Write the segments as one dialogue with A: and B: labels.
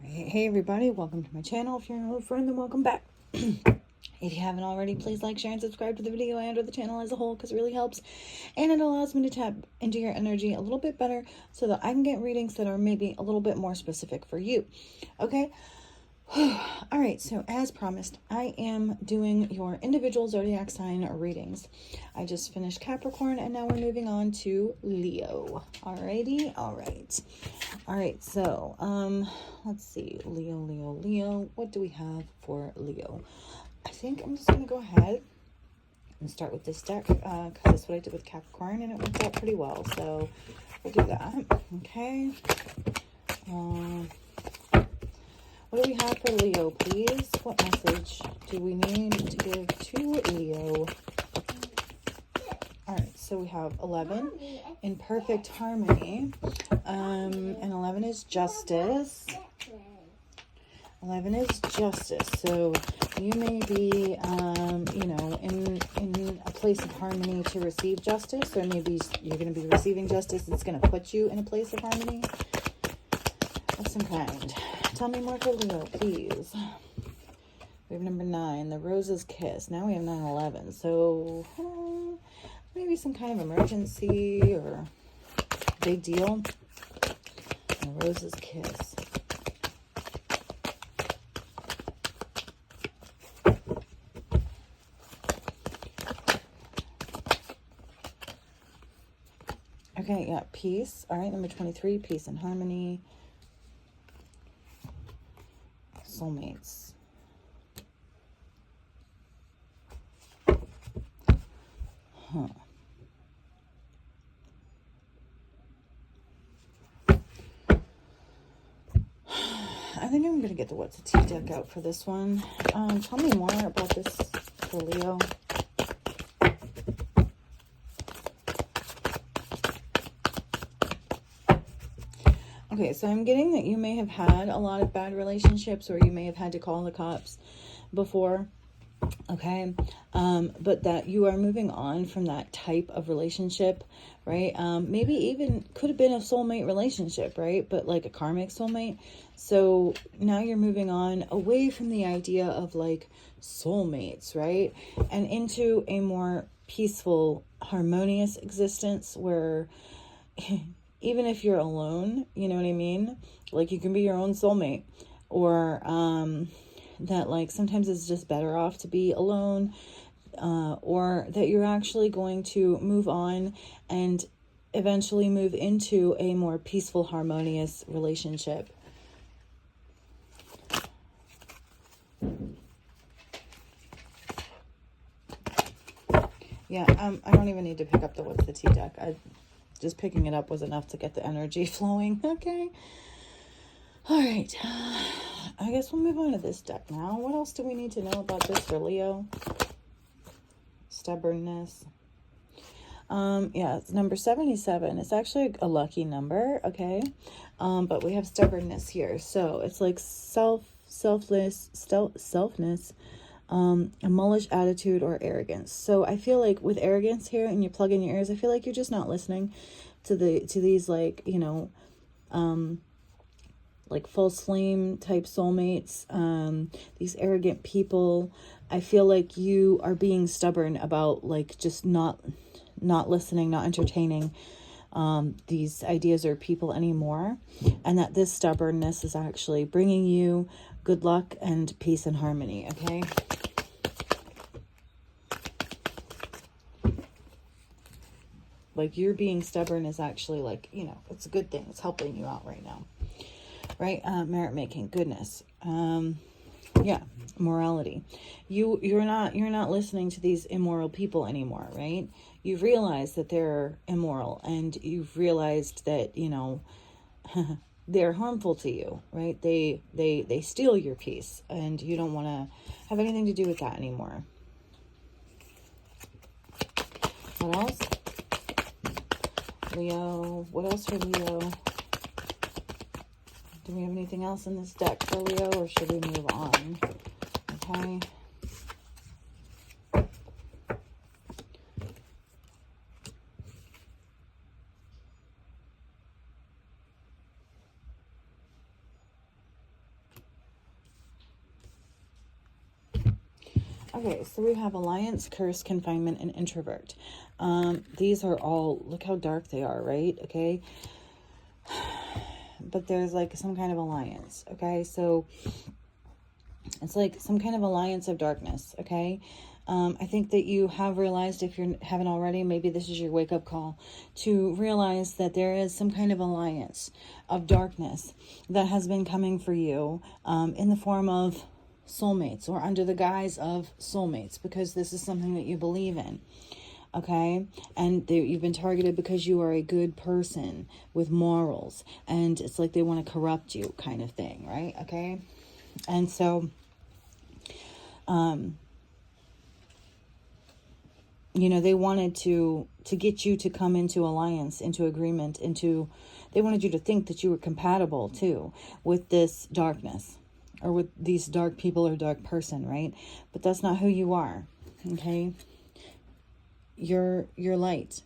A: Hey everybody, welcome to my channel. If you're an old friend, then welcome back. If you haven't already, please like, share, and subscribe to the video and or the channel as a whole, because it really helps. And it allows me to tap into your energy a little bit better so that I can get readings that are maybe a little bit more specific for you. Okay? Alright, so as promised, I am doing your individual zodiac sign readings. I just finished Capricorn and now we're moving on to Leo. Alrighty? Alright, so let's see. Leo. What do we have for Leo? I think I'm just going to go ahead and start with this deck because that's what I did with Capricorn and it worked out pretty well. So we'll do that. Okay. What do we have for Leo, please? What message do we need to give to Leo? All right, so we have 11 in perfect harmony. And 11 is justice. 11 is justice. So you may be, in a place of harmony to receive justice, or maybe you're going to be receiving justice that's going to put you in a place of harmony of some kind. Tell me more for Leo, please. We have number 9, the rose's kiss. Now we have 9/11. So maybe some kind of emergency or big deal. The rose's kiss. Okay, yeah, peace. All right, number 23, peace and harmony. Soulmates. Huh. I think I'm going to get the What's a Tea deck out for this one. Tell me more about this for Leo. Okay, so I'm getting that you may have had a lot of bad relationships, or you may have had to call the cops before. Okay, but that you are moving on from that type of relationship, right? Maybe even could have been a soulmate relationship, right? But like a karmic soulmate. So now you're moving on away from the idea of like soulmates, right? And into a more peaceful, harmonious existence where even if you're alone, you know what I mean? Like you can be your own soulmate, or, that like sometimes it's just better off to be alone, or that you're actually going to move on and eventually move into a more peaceful, harmonious relationship. Yeah, I don't even need to pick up the What's the Tea deck. Just picking it up was enough to get the energy flowing. Okay. All right. I guess we'll move on to this deck now. What else do we need to know about this for Leo? Stubbornness. Yeah, it's number 77. It's actually a lucky number, okay? But we have stubbornness here. So it's like selfness, a mullish attitude or arrogance. So I feel like with arrogance here, and you plug in your ears, I feel like you're just not listening to these like, like false flame type soulmates, these arrogant people. I feel like you are being stubborn about like just not listening, not entertaining these ideas or people anymore, and that this stubbornness is actually bringing you good luck and peace and harmony. Okay. Like you're being stubborn is actually like, it's a good thing. It's helping you out right now. Right? Merit making, goodness. Yeah, morality. You're not listening to these immoral people anymore, right? You've realized that they're immoral, and you've realized that, they're harmful to you, right? They steal your peace, and you don't want to have anything to do with that anymore. What else? Leo, what else for Leo? Do we have anything else in this deck for Leo, or should we move on? Okay. Okay, so we have alliance, curse, confinement, and introvert. These are all, look how dark they are, right? Okay. But there's like some kind of alliance. Okay. So it's like some kind of alliance of darkness. Okay. I think that you have realized, if you haven't already, maybe this is your wake-up call, to realize that there is some kind of alliance of darkness that has been coming for you in the form of soulmates, or under the guise of soulmates, because this is something that you believe in. Okay, and you've been targeted because you are a good person with morals, and it's like they want to corrupt you, kind of thing, right? Okay, and so you know, they wanted to get you to come into alliance, into agreement, they wanted you to think that you were compatible too with this darkness, or with these dark people or dark person, right? But that's not who you are. Okay, you're light,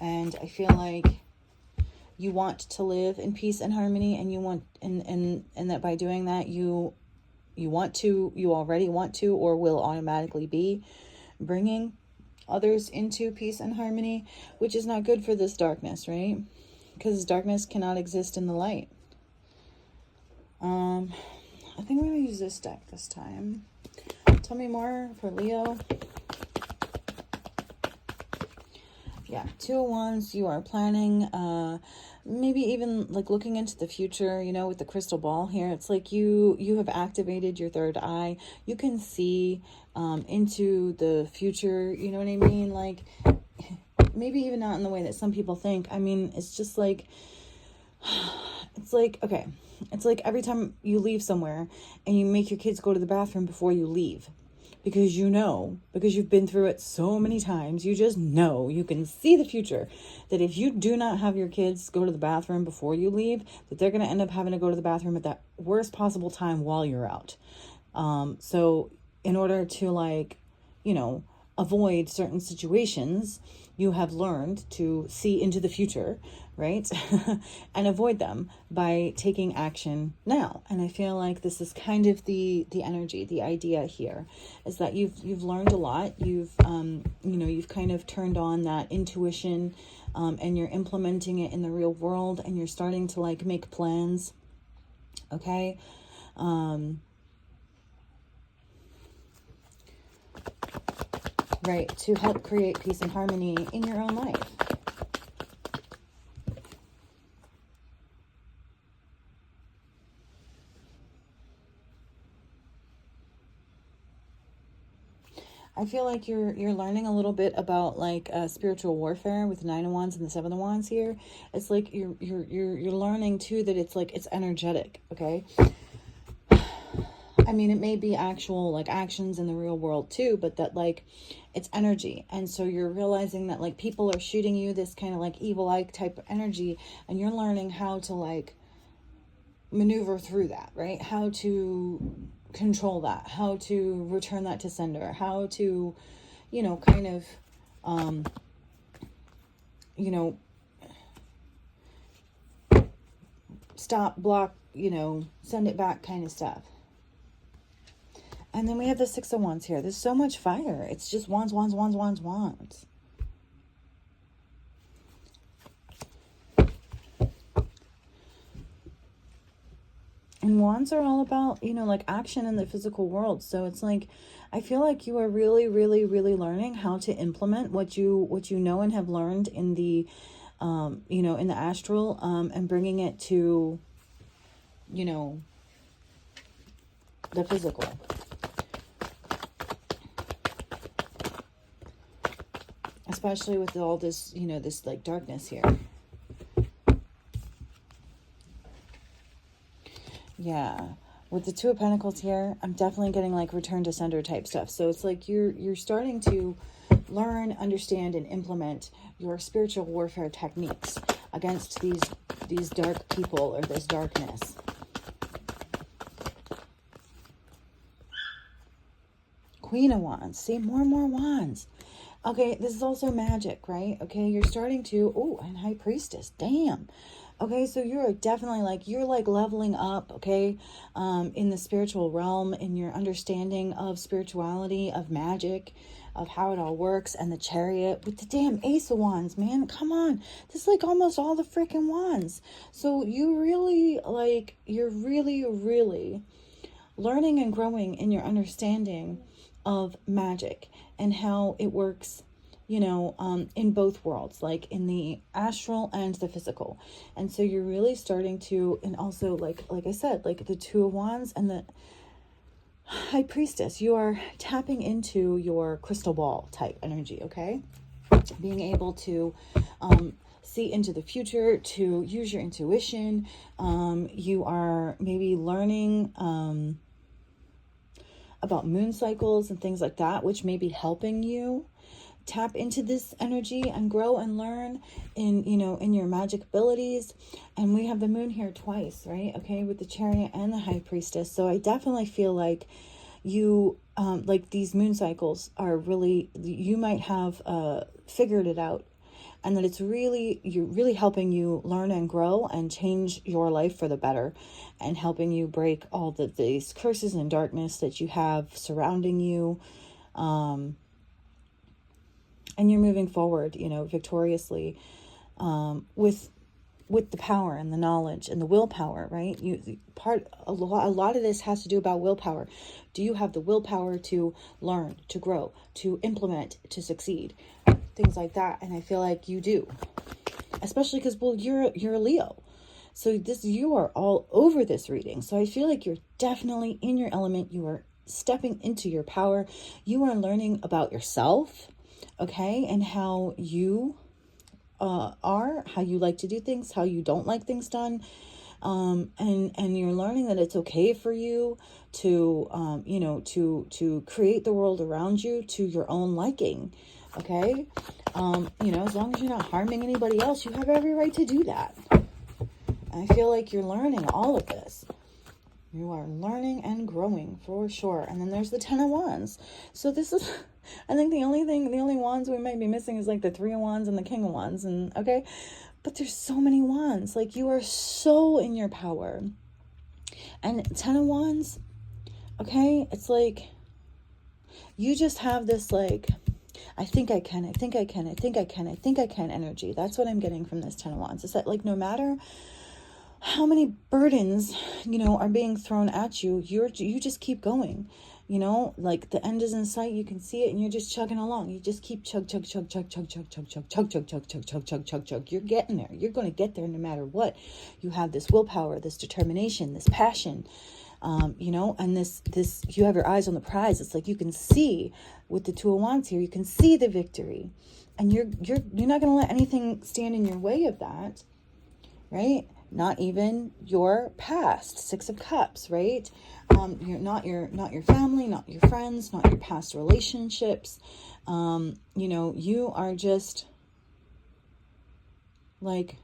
A: and I feel like you want to live in peace and harmony, and you want, and that by doing that, you already want to, or will automatically be bringing others into peace and harmony, which is not good for this darkness, right? Because darkness cannot exist in the light. I think I'm going to use this deck this time. Tell me more for Leo. Yeah, 2 of Wands, you are planning, maybe even like looking into the future, you know, with the crystal ball here. It's like you have activated your third eye. You can see into the future, you know what I mean? Like, maybe even not in the way that some people think. I mean, it's just like, it's like, okay, it's like every time you leave somewhere and you make your kids go to the bathroom before you leave. Because you know, because you've been through it so many times, you just know, you can see the future, that if you do not have your kids go to the bathroom before you leave, that they're going to end up having to go to the bathroom at that worst possible time while you're out. So in order to, like, you know, avoid certain situations, you have learned to see into the future, right? And avoid them by taking action now. And I feel like this is kind of the energy, the idea here, is that you've learned a lot. You've you've kind of turned on that intuition, and you're implementing it in the real world, and you're starting to like make plans. Okay. Right, to help create peace and harmony in your own life. I feel like you're learning a little bit about like spiritual warfare with the 9 of Wands and the 7 of Wands here. It's like you're learning too that it's like it's energetic, okay? I mean, it may be actual like actions in the real world too, but that like it's energy. And so you're realizing that like people are shooting you this kind of like evil-eye type of energy, and you're learning how to like maneuver through that, right? How to control that, how to return that to sender, how to, you know, kind of, you know, stop, block, you know, send it back kind of stuff. And then we have the 6 of Wands here. There's so much fire. It's just wands, wands, wands, wands, wands. And wands are all about, you know, like action in the physical world. So it's like, I feel like you are really, really, really learning how to implement what you know and have learned in the, you know, in the astral, and bringing it to, you know, the physical. Especially with all this, you know, this like darkness here. Yeah. With the 2 of Pentacles here, I'm definitely getting like return to sender type stuff. So it's like you're starting to learn, understand, and implement your spiritual warfare techniques against these dark people or this darkness. Queen of Wands. See, more and more wands. Okay, this is also magic, right? Okay, you're starting to... Oh, and High Priestess. Damn. Okay, so you're definitely like, you're like leveling up, okay, in the spiritual realm, in your understanding of spirituality, of magic, of how it all works, and the Chariot with the damn Ace of Wands, man. Come on. This is like almost all the freaking wands. So you really, like, you're really, really learning and growing in your understanding of magic and how it works, you know, in both worlds, like in the astral and the physical. And so you're really starting to, and also like I said, like the Two of Wands and the High Priestess, you are tapping into your crystal ball type energy, okay? Being able to see into the future, to use your intuition. You are maybe learning about moon cycles and things like that, which may be helping you tap into this energy and grow and learn in, you know, in your magic abilities. And we have the moon here twice, right? Okay, with the Chariot and the High Priestess. So I definitely feel like you, like these moon cycles are really, you might have figured it out, and that it's really, you're really helping you learn and grow and change your life for the better, and helping you break all these curses and darkness that you have surrounding you. And you're moving forward, you know, victoriously, with the power and the knowledge and the willpower, right? A lot of this has to do about willpower. Do you have the willpower to learn, to grow, to implement, to succeed, things like that? And I feel like you do, especially because, well, you're a Leo, so you are all over this reading. So I feel like you're definitely in your element. You are stepping into your power. You are learning about yourself, okay, and how you are, how you like to do things, how you don't like things done, and you're learning that it's okay for you to you know, to create the world around you to your own liking, okay? You know, as long as you're not harming anybody else, you have every right to do that. I feel like you're learning all of this. You are learning and growing for sure. And then there's the Ten of Wands. So this is, I think the only wands we might be missing is like the Three of Wands and the King of Wands. And okay, but there's so many wands. Like, you are so in your power. And Ten of Wands, okay, it's like you just have this like, I think I can, I think I can, I think I can, I think I can energy. That's what I'm getting from this Ten of Wands. Is that, like, no matter how many burdens, you know, are being thrown at you, you just keep going, you know, like the end is in sight, you can see it, and you're just chugging along. You just keep chug, chug, chug, chug, chug, chug, chug, chug, chug, chug, chug, chug, chug, chug, chug, chug. You're getting there. You're going to get there no matter what. You have this willpower, this determination, this passion, you know, and this, you have your eyes on the prize. It's like you can see with the Two of Wands here, you can see the victory, and you're not going to let anything stand in your way of that, right? Not even your past. Six of Cups, right? You're not your family, not your friends, not your past relationships. You know, you are just like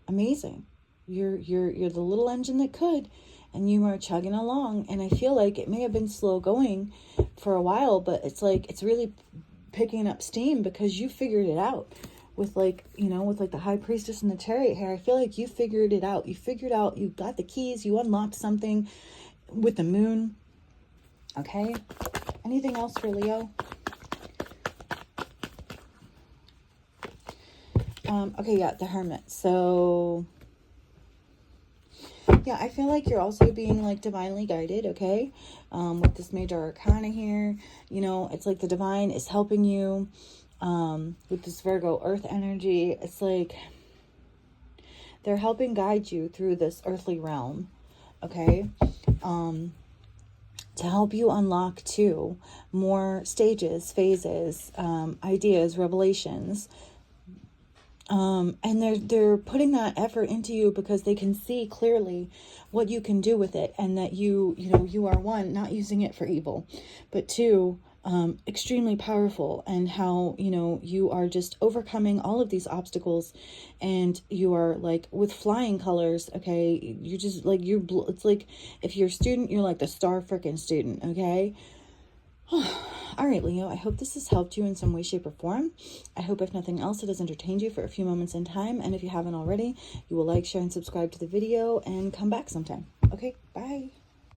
A: amazing. You're the little engine that could, and you are chugging along. And I feel like it may have been slow going for a while, but it's like it's really picking up steam because you figured it out. With, like, you know, with like the High Priestess and the Chariot here, I feel like you figured it out. You figured out, you got the keys, you unlocked something with the moon. Okay. Anything else for Leo? Okay, yeah, the Hermit. So yeah, I feel like you're also being like divinely guided, okay? With this Major Arcana here, you know, it's like the divine is helping you. With this Virgo earth energy, it's like they're helping guide you through this earthly realm, okay? To help you unlock too more stages, phases, ideas, revelations. And they're putting that effort into you because they can see clearly what you can do with it, and that you know, you are, one, not using it for evil, but two, extremely powerful, and how, you know, you are just overcoming all of these obstacles, and you are like with flying colors, okay? You're just like, it's like if you're a student, you're like the star freaking student, okay? All right, Leo, I hope this has helped you in some way, shape, or form. I hope, if nothing else, it has entertained you for a few moments in time. And if you haven't already, you will like, share, and subscribe to the video and come back sometime. Okay, bye.